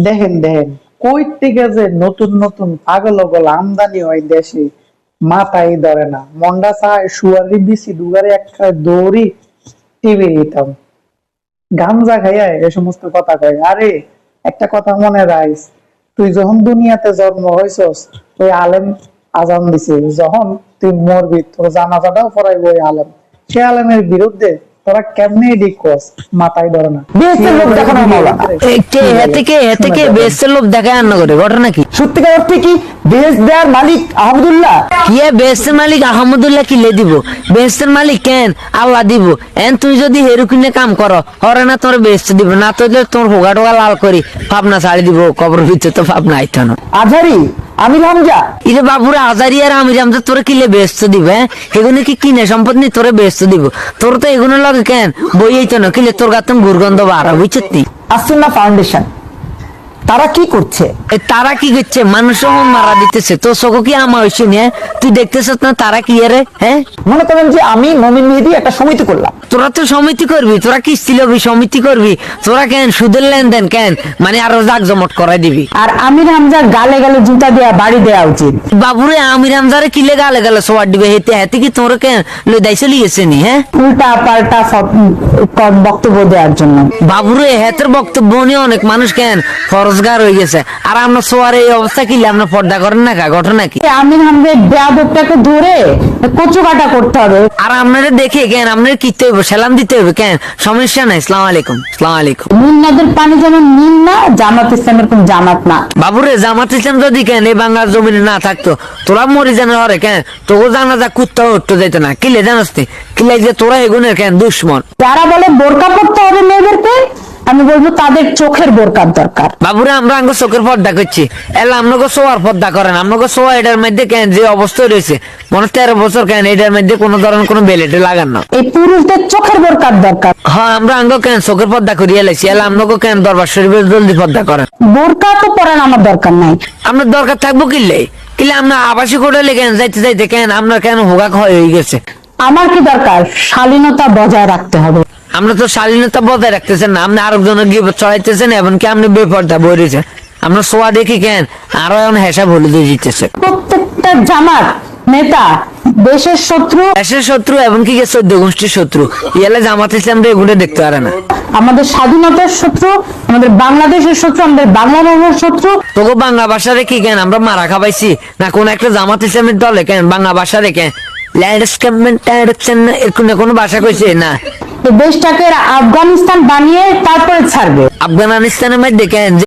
দেখেন দেখেন কই থেকে যে নতুন নতুন পাগল আমদানি হয় দেশে, মাথায় ধরে না। মন্ডা চায় শুয়ারি বিসি দুগারে একটা দৌড়ি টিভি দিতাম, গাঞ্জা খাইয়া এ সমস্ত কথা কয়। আরে একটা কথা মনে রাখিস, তুই যখন দুনিয়াতে জন্ম হইছস ওই আলেম আজান দিছে, যখন তুই মরবি তোর জানাজাটাও পড়াইব ওই আলেম। সে আলেমের বিরুদ্ধে তোরা কেমনে এদিক কস, মাথায় ধরে না। বেহেশতের লোভ দেখানো মাওলানা। বেহেশতের লোভ দেখায় রান্না করে ঘটনা কি? সত্যিকার অর্থে কি বেহেশত দেওয়ার মালিক আহমদুল্লাহ? কি বেহেশতের মালিক আহমদুল্লাহ কিলে দিব? বেহেশতের মালিক কেন আল্লাহ দিব। এন তুই যদি হেরুকিনে কাম করো হরে না তোর বেহেশত দিব, না তো তোর হোগা টোগা লাল করি পাবনা ছাড়ি দিব, কবর ভিতরে তো পাবনা আইতো না। আজহারি, আমির হামজা, ইরে বাবুরে আজারি আর আমির হামজা তোরে কিলে বেহেশত দিব? হ্যাঁ, এগুলো কি কিনে সম্পদ নি তোরে বেহেশত দিব? তোর তো এগুলো লাগে কেন বই আইতো না, কিলে তোর গাতম গুরগন্ধ বাড়া, বুঝছিস নি? আসুন্না ফাউন্ডেশন তারা কি করছে? তারা কি করছে? মানুষ মারা দিতেছে, তো চোখ কি আমার হয়েছে? হ্যাঁ, তুই দেখতেছ না তারা কি আরে? হ্যাঁ, মনে করেন যে আমি মমিন মেহেদী একটা সমিতি করলাম। তোরা তো সমিতি করবি, তোরা কিস্তি লবি সমিতি করবি, তোরা কেন সুদের লেনদেন কেন মানে আরো জাকজমট করাই দিবি। আর আমির হামজা গালে গালে জুতা দেয়া বাড়ি দেয়া উচিত। বাবুরে আমির হামজারে কিলে গালে গালে সোয়ার দিবে, হেতে হেতে কি তোর কেন লই দাই চলে গেছে নি? হ্যাঁ, উল্টা পাল্টা বক্তব্য দেওয়ার জন্য। বাবুরে হেতের বক্তব্য নিয়ে অনেক মানুষ কেন ফরজগার হয়ে গেছে। আর আমরা সোয়ার এই অবস্থা কিলে আমরা পর্দা করেন না কা? ঘটনা কি? আমির হামজা বেয়াদবটাকে ধরে কচু কাটা করতে হবে। আর আপনারা দেখে কেন আপনারা কিতে হইব, সালাম দিতে হইবে কেন? সমস্যা নাই, আসসালামু আলাইকুম, আসসালামু আলাইকুম। নীল নদের পানি যেমন নীল না, জামাত ইসলামের কোন জামাত না। বাবুরে জামাত ইসলাম যদি কেন এই বাংলার জমিনে না থাকতো, তোরা মরি জানা হরে কেন তোকে জানা যা কুত্তা উঠতে যেত না? কিলে জানাস নি কিলে যে তোরা এগুনের কেন দুশ্মন? যারা বলে বোরকা পড়তে হবে মেয়েদেরকে, আমি বলবো তাদের চোখের বোরকার দরকার। বাবুরে আমরা আঙ্গ চোখের পর্দা করছি, এলা আপনাকে সোয়ার পর্দা করেন। আপনাকে সোয়া এটার মধ্যে কেন যে অবস্থা রয়েছে, মনে 13 বছর কেন এটার মধ্যে কোনো ধরনের কোনো বেলেটে লাগান না। এই পুরুষদের চোখের বোরকার দরকার। হ্যাঁ, আমরা আঙ্গ কেন চোখের পর্দা করিয়ে লাইছি, এলা আপনাকে কেন দরবার শরীফের জলদি পর্দা করেন। বোরকা তো পরান আমার দরকার নাই। আপনার দরকার থাকবো কিলে কিলে আমরা আবাসিক হোটেলে কেন যাইতে যাইতে কেন আপনার কেন হোগা হয়ে গেছে? আমার কি দরকার? শালীনতা বজায় রাখতে হবে। আমরা তো শালীনতা বজায় রাখতেছেন না, আপনি আরেকজনের গিয়ে চড়াইতেছেন, এমনকি আপনি বেপর্দা বইরেছেন। আমরা সোয়া দেখি কেন আরো এখন হেসা ভুলে দিয়ে দিতেছে। প্রত্যেকটা জামাত নেতা দেশের শত্রু, দেশের শত্রু, এমনকি 14 গোষ্ঠীর শত্রু। ইয়ালে জামাত ইসলাম রে এগুলো দেখতে পারে না। আমাদের স্বাধীনতার শত্রু, আমাদের বাংলাদেশের শত্রু, আমাদের বাংলা ভাষার শত্রু। তোকে বাংলা ভাষা রেখে কেন আমরা মারা খাবাইছি না কোন একটা জামাত ইসলামের দলে কেন বাংলা ভাষা রেখে কোনো ভাষা কইছে না? এই দেশটাকে আফগানিস্তান বানিয়ে তারপরে ছাড়বে। আফগানিস্তানের মধ্যে কেন